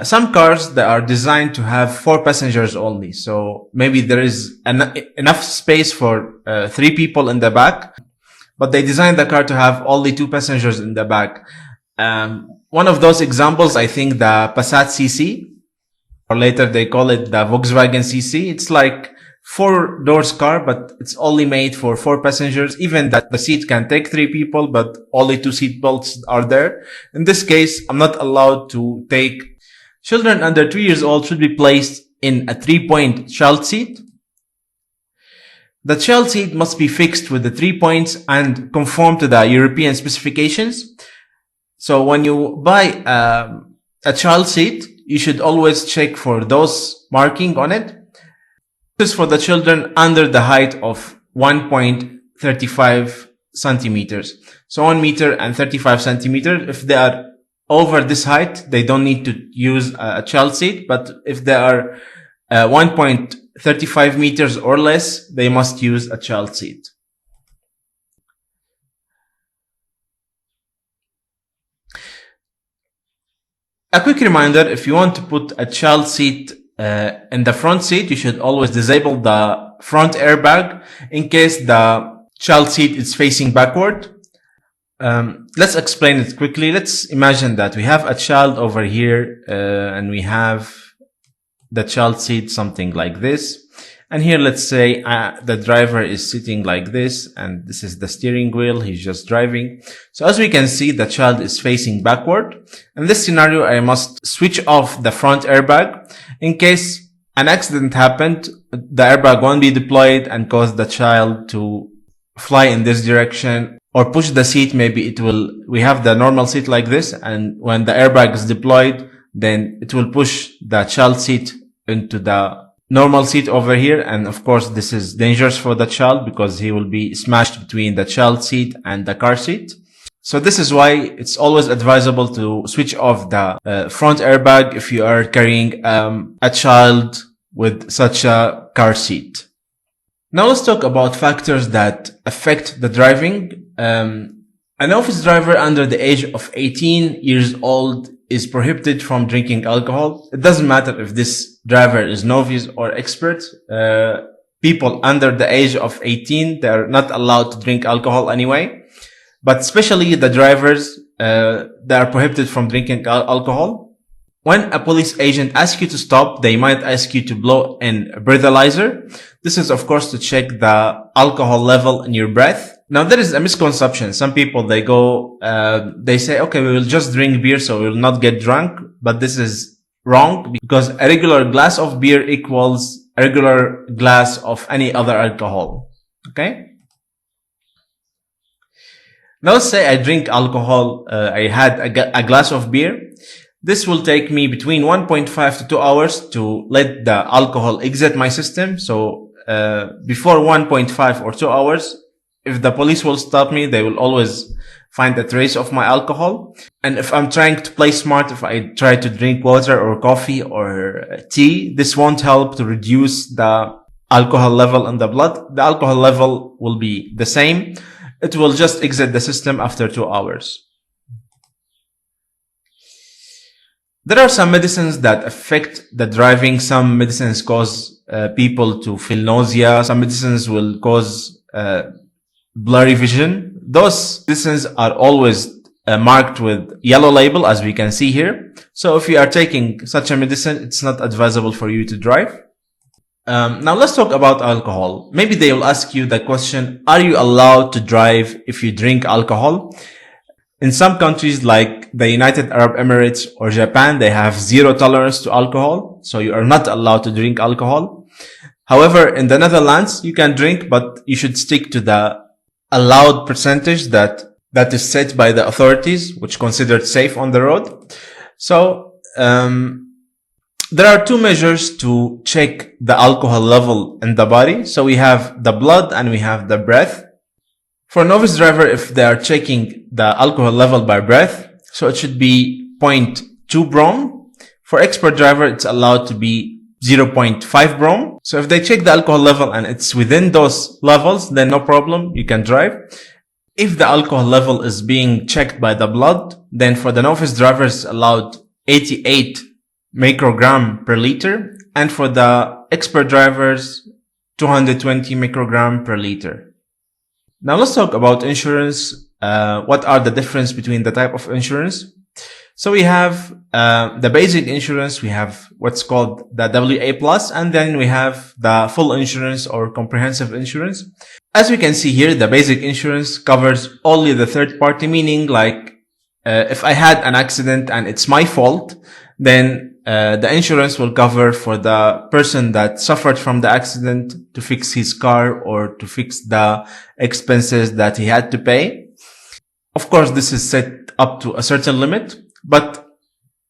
Some cars that are designed to have 4 passengers only, so maybe there is enough space for 3 people in the back, but they designed the car to have only 2 passengers in the back. One of those examples, I think the Passat CC, or later they call it the Volkswagen CC. It's like 4 doors car, but it's only made for 4 passengers. Even that the seat can take 3 people, but only 2 seat belts are there. In this case, I'm not allowed to take. Children under 2 years old should be placed in a 3-point child seat. The child seat must be fixed with the 3 points and conform to the European specifications. So when you buy a child seat, you should always check for those marking on it. This is for the children under the height of 1.35 centimeters. So 1 meter and 35 centimeters. If they are over this height, they don't need to use a child seat, but if they are 1.35 meters or less, they must use a child seat. A quick reminder, if you want to put a child seat in the front seat, you should always disable the front airbag in case the child seat is facing backward. Let's explain it quickly. Let's imagine that we have a child over here, and we have the child seat something like this. And here, let's say the driver is sitting like this, and this is the steering wheel. He's just driving. So as we can see, the child is facing backward. In this scenario, I must switch off the front airbag. In case an accident happened, the airbag won't be deployed and cause the child to fly in this direction, or push the seat. Maybe we have the normal seat like this, and when the airbag is deployed, then it will push the child seat into the normal seat over here. And of course, this is dangerous for the child because he will be smashed between the child seat and the car seat. So this is why it's always advisable to switch off the front airbag if you are carrying a child with such a car seat. Now let's talk about factors that affect the driving. An office driver under the age of 18 years old is prohibited from drinking alcohol. It doesn't matter if this driver is novice or expert. People under the age of 18, they're not allowed to drink alcohol anyway. But especially the drivers, they are prohibited from drinking alcohol. When a police agent asks you to stop, they might ask you to blow in a breathalyzer. This is, of course, to check the alcohol level in your breath. Now, there is a misconception. Some people, they say, okay, we will just drink beer, so we will not get drunk. But this is wrong, because a regular glass of beer equals a regular glass of any other alcohol. Okay? Now, let's say I drink alcohol. I had a glass of beer. This will take me between 1.5 to 2 hours to let the alcohol exit my system. So, before 1.5 or 2 hours, if the police will stop me, they will always find a trace of my alcohol. And if I'm trying to play smart, if I try to drink water or coffee or tea, this won't help to reduce the alcohol level in the blood. The alcohol level will be the same. It will just exit the system after 2 hours. There are some medicines that affect the driving. Some medicines cause people to feel nausea. Some medicines will cause blurry vision. Those medicines are always marked with yellow label, as we can see here. So if you are taking such a medicine, it's not advisable for you to drive. Now let's talk about alcohol. Maybe they will ask you the question, are you allowed to drive if you drink alcohol? In some countries like the United Arab Emirates or Japan, they have zero tolerance to alcohol, so you are not allowed to drink alcohol. However, in the Netherlands, you can drink, but you should stick to the allowed percentage that is set by the authorities, which considered safe on the road. So, there are two measures to check the alcohol level in the body. So we have the blood and we have the breath. For a novice driver, if they are checking the alcohol level by breath, so it should be 0.2 brom. For expert driver, it's allowed to be 0.5 brom. So if they check the alcohol level and it's within those levels, then no problem, you can drive. If the alcohol level is being checked by the blood, then for the novice driver, it's allowed 88 microgram per liter. And for the expert drivers, 220 microgram per liter. Now let's talk about insurance. What are the difference between the type of insurance? So we have the basic insurance, we have what's called the WA+, and then we have the full insurance or comprehensive insurance. As we can see here, the basic insurance covers only the third party, meaning like if I had an accident and it's my fault, then the insurance will cover for the person that suffered from the accident to fix his car or to fix the expenses that he had to pay. Of course, this is set up to a certain limit, but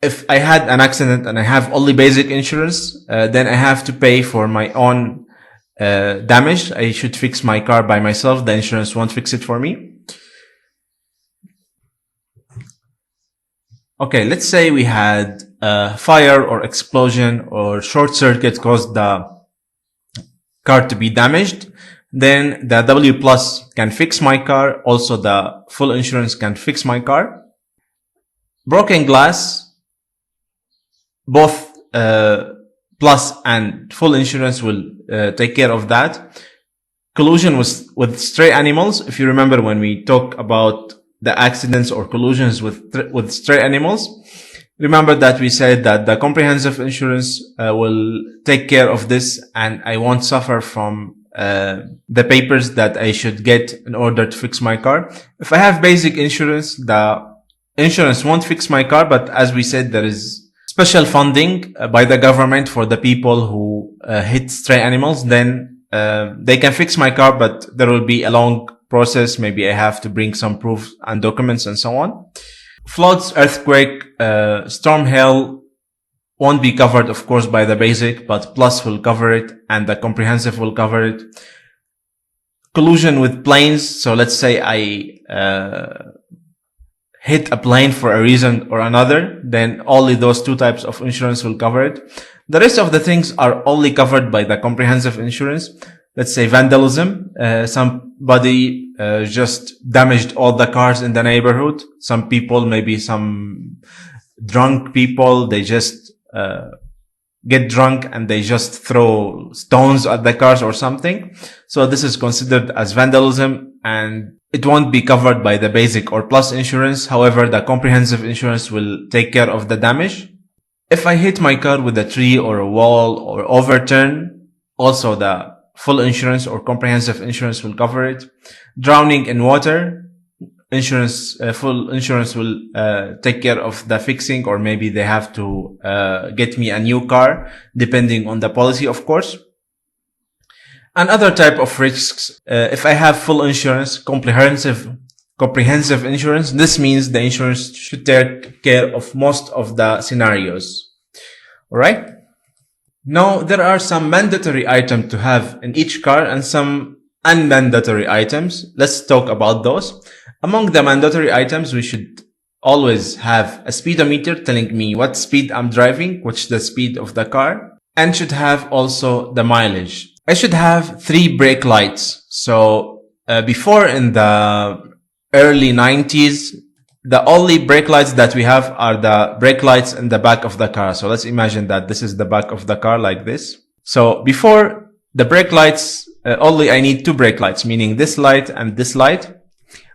if I had an accident and I have only basic insurance, then I have to pay for my own damage. I should fix my car by myself. The insurance won't fix it for me. Okay, let's say we had a fire or explosion or short circuit caused the car to be damaged. Then the W plus can fix my car. Also, the full insurance can fix my car. Broken glass, both plus and full insurance will take care of that. Collision with stray animals. If you remember when we talk about the accidents or collisions with stray animals, remember that we said that the comprehensive insurance will take care of this, and I won't suffer from the papers that I should get in order to fix my car. If I have basic insurance, the insurance won't fix my car, but as we said, there is special funding by the government for the people who hit stray animals. Then they can fix my car, but there will be a long process. Maybe I have to bring some proof and documents and so on. Floods, earthquake, storm, hail won't be covered, of course, by the basic, but plus will cover it and the comprehensive will cover it. Collision with planes. So let's say I hit a plane for a reason or another, then only those two types of insurance will cover it. The rest of the things are only covered by the comprehensive insurance. Let's say vandalism. Somebody just damaged all the cars in the neighborhood. Some people, maybe some drunk people, they just get drunk and they just throw stones at the cars or something. So this is considered as vandalism, and it won't be covered by the basic or plus insurance. However, the comprehensive insurance will take care of the damage. If I hit my car with a tree or a wall or overturn, also the full insurance or comprehensive insurance will cover it. Drowning in water, full insurance will take care of the fixing, or maybe they have to get me a new car, depending on the policy, of course. And other type of risks, if I have full insurance, comprehensive insurance, this means the insurance should take care of most of the scenarios. All right. Now, there are some mandatory items to have in each car and some unmandatory items. Let's talk about those. Among the mandatory items, we should always have a speedometer telling me what speed I'm driving, which is the speed of the car, and should have also the mileage. I should have 3 brake lights. So before, in the early 90s, the only brake lights that we have are the brake lights in the back of the car. So let's imagine that this is the back of the car like this. So before the brake lights, only I need two brake lights, meaning this light and this light.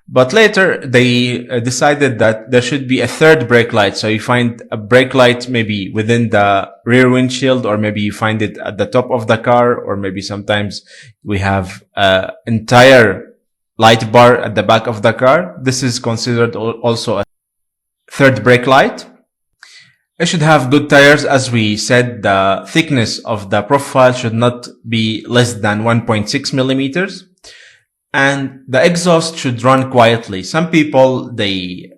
But later they decided that there should be a third brake light. So you find a brake light maybe within the rear windshield, or maybe you find it at the top of the car, or maybe sometimes we have an entire light bar at the back of the car. This is considered also a third brake light. It should have good tires. As we said, the thickness of the profile should not be less than 1.6 millimeters. And the exhaust should run quietly. Some people, they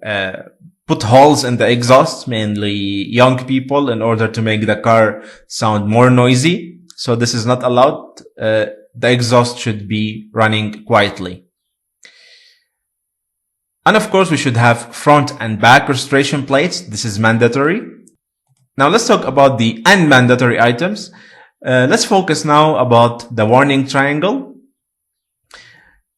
put holes in the exhaust, mainly young people, in order to make the car sound more noisy. So this is not allowed. The exhaust should be running quietly. And of course, we should have front and back registration plates. This is mandatory. Now let's talk about the unmandatory items. Let's focus now about the warning triangle.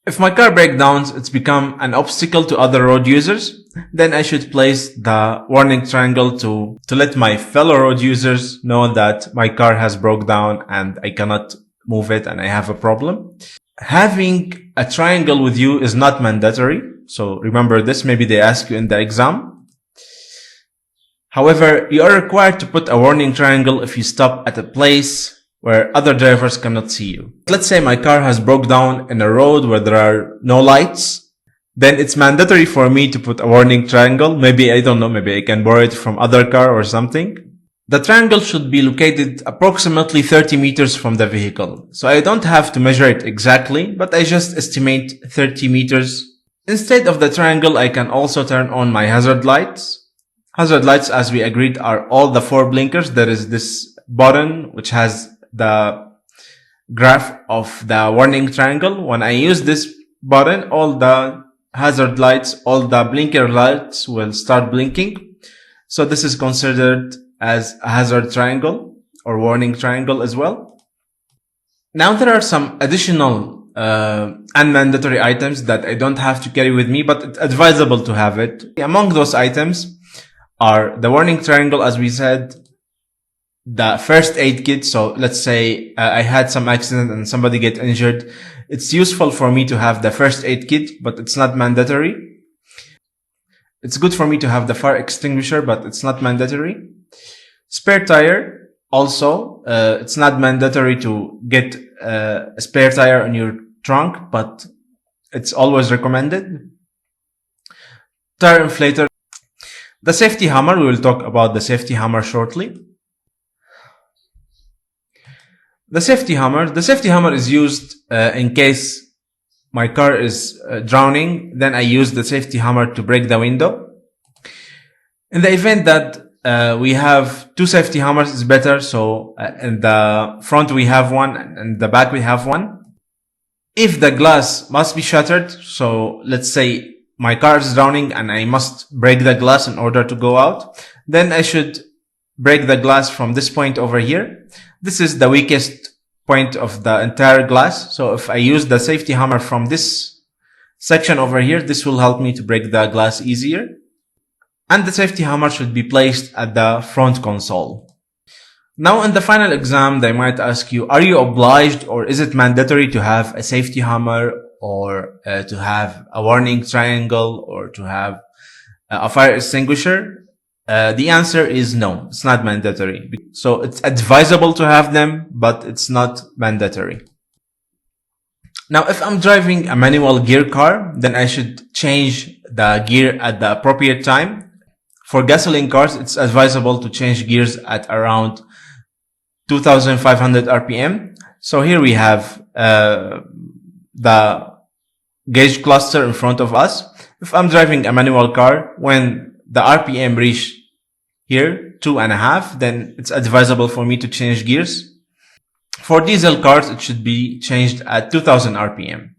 If my car breaks down, it's become an obstacle to other road users, then I should place the warning triangle to let my fellow road users know that my car has broke down and I cannot move it and I have a problem. Having a triangle with you is not mandatory. So remember this, maybe they ask you in the exam. However, you are required to put a warning triangle if you stop at a place where other drivers cannot see you. Let's say my car has broke down in a road where there are no lights. Then it's mandatory for me to put a warning triangle. Maybe, I don't know, maybe I can borrow it from other car or something. The triangle should be located approximately 30 meters from the vehicle. So I don't have to measure it exactly, but I just estimate 30 meters. Instead of the triangle, I can also turn on my hazard lights. Hazard lights, as we agreed, are all the four blinkers. There is this button which has the graph of the warning triangle. When I use this button, all the hazard lights, all the blinker lights will start blinking. So this is considered as a hazard triangle or warning triangle as well. Now there are some additional unmandatory items that I don't have to carry with me, but it's advisable to have it. Among those items are the warning triangle, as we said, the first aid kit. So let's say I had some accident and somebody get injured. It's useful for me to have the first aid kit, but it's not mandatory. It's good for me to have the fire extinguisher, but it's not mandatory. Spare tire. Also, it's not mandatory to get a spare tire in your trunk, but it's always recommended. Tire inflator. The safety hammer. We will talk about the safety hammer shortly. The safety hammer is used in case my car is drowning. Then I use the safety hammer to break the window. In the event that we have two safety hammers, is better. So in the front we have one and in the back we have one. If the glass must be shattered, so let's say my car is drowning and I must break the glass in order to go out, then I should break the glass from this point over here. This is the weakest point of the entire glass. So if I use the safety hammer from this section over here, this will help me to break the glass easier. And the safety hammer should be placed at the front console. Now in the final exam, they might ask you, are you obliged or is it mandatory to have a safety hammer or to have a warning triangle or to have a fire extinguisher? The answer is no, it's not mandatory. So it's advisable to have them, but it's not mandatory. Now, if I'm driving a manual gear car, then I should change the gear at the appropriate time. For gasoline cars, it's advisable to change gears at around 2,500 RPM. So here we have the gauge cluster in front of us. If I'm driving a manual car, when the RPM reach here 2.5, then it's advisable for me to change gears. For diesel cars, it should be changed at 2000 RPM.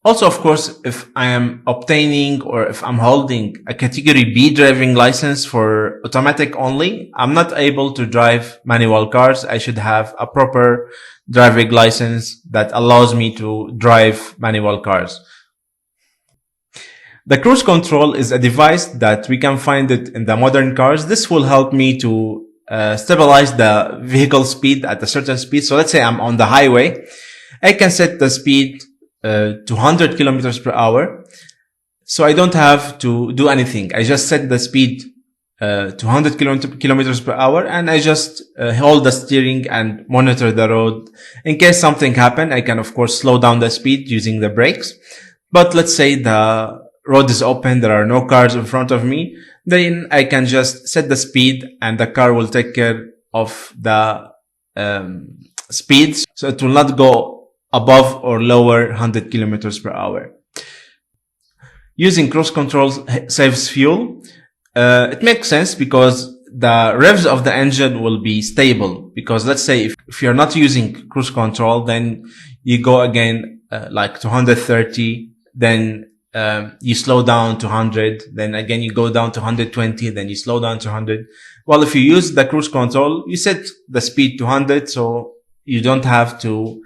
Also, of course, if I am obtaining or if I'm holding a category B driving license for automatic only, I'm not able to drive manual cars. I should have a proper driving license that allows me to drive manual cars. The cruise control is a device that we can find it in the modern cars. This will help me to stabilize the vehicle speed at a certain speed. So let's say I'm on the highway. I can set the speed to 100 kilometers per hour. So I don't have to do anything. I just set the speed to 100 kilometers per hour, and I just hold the steering and monitor the road. In case something happen, I can of course slow down the speed using the brakes. But let's say the road is open, there are no cars in front of me, then I can just set the speed and the car will take care of the speeds. So it will not go above or lower 100 kilometers per hour. Using cruise control saves fuel. It makes sense because the revs of the engine will be stable. Because let's say if you're not using cruise control, then you go again like to 130, then you slow down to 100, then again you go down to 120, then you slow down to 100. Well, if you use the cruise control, you set the speed to 100, so you don't have to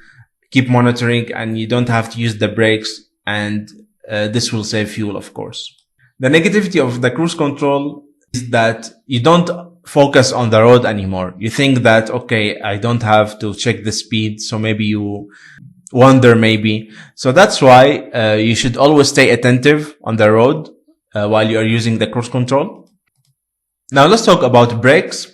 keep monitoring and you don't have to use the brakes, and this will save fuel, of course. The negativity of the cruise control is that you don't focus on the road anymore. You think that, okay, I don't have to check the speed, so maybe you wonder maybe. So that's why you should always stay attentive on the road while you are using the cruise control. Now let's talk about brakes.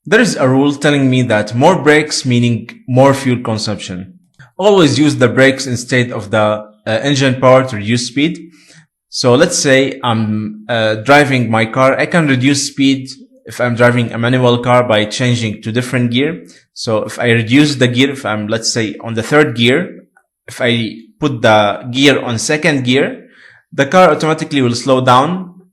There is a rule telling me that more brakes meaning more fuel consumption. Always use the brakes instead of the engine power to reduce speed. So let's say I'm driving my car. I can reduce speed if I'm driving a manual car by changing to different gear. So if I reduce the gear, if I'm, let's say, on the third gear, if I put the gear on second gear, the car automatically will slow down.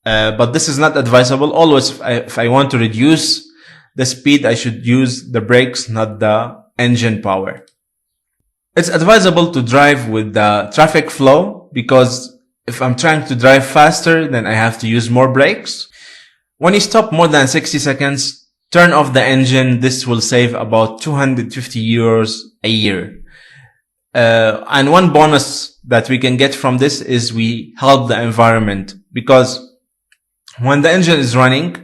But this is not advisable. Always, if I want to reduce the speed, I should use the brakes, not the engine power. It's advisable to drive with the traffic flow, because if I'm trying to drive faster, then I have to use more brakes. When you stop more than 60 seconds, turn off the engine. This will save about 250 euros a year. And one bonus that we can get from this is we help the environment, because when the engine is running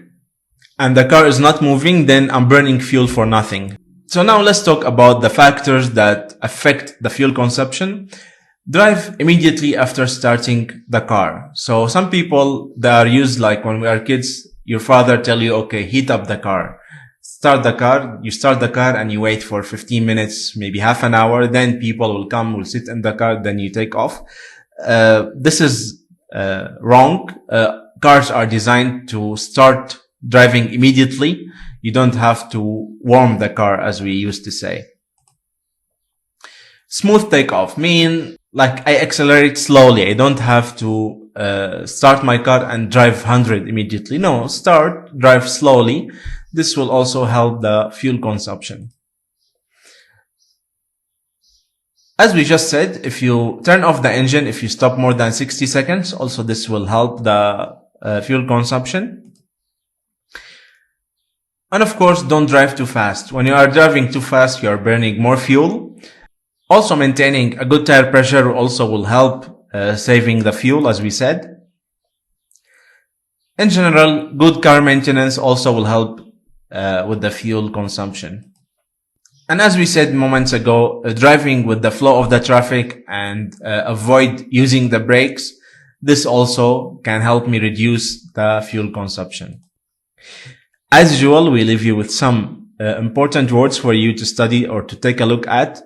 and the car is not moving, then I'm burning fuel for nothing. So now let's talk about the factors that affect the fuel consumption. Drive immediately after starting the car. So some people, they are used like when we are kids, your father tell you, okay, heat up the car. Start the car, you start the car and you wait for 15 minutes, maybe half an hour. Then people will come, will sit in the car, then you take off. This is wrong. Cars are designed to start driving immediately. You don't have to warm the car, as we used to say. Smooth takeoff mean like I accelerate slowly. I don't have to start my car and drive 100 immediately. No, start, drive slowly. This will also help the fuel consumption. As we just said, if you turn off the engine, if you stop more than 60 seconds, also this will help the fuel consumption. And of course, don't drive too fast. When you are driving too fast, you are burning more fuel. Also, maintaining a good tire pressure also will help saving the fuel, as we said. In general, good car maintenance also will help with the fuel consumption. And as we said moments ago, driving with the flow of the traffic and avoid using the brakes, this also can help me reduce the fuel consumption. As usual, we leave you with some important words for you to study or to take a look at.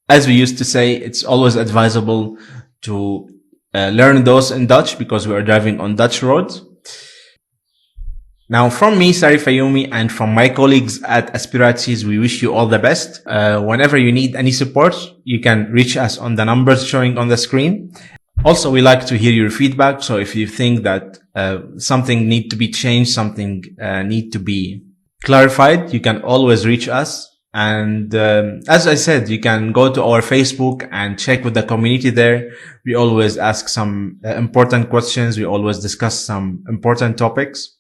As we used to say, it's always advisable to learn those in Dutch, because we are driving on Dutch roads. Now, from me, Sari Fayoumi, and from my colleagues at Aspiraties, we wish you all the best. Whenever you need any support, you can reach us on the numbers showing on the screen. Also, we like to hear your feedback. So if you think that something need to be changed, something need to be clarified, you can always reach us. And as I said, you can go to our Facebook and check with the community there. We always ask some important questions. We always discuss some important topics.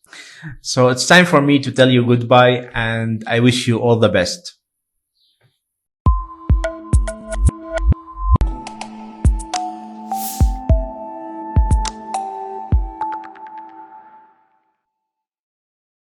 So it's time for me to tell you goodbye, and I wish you all the best.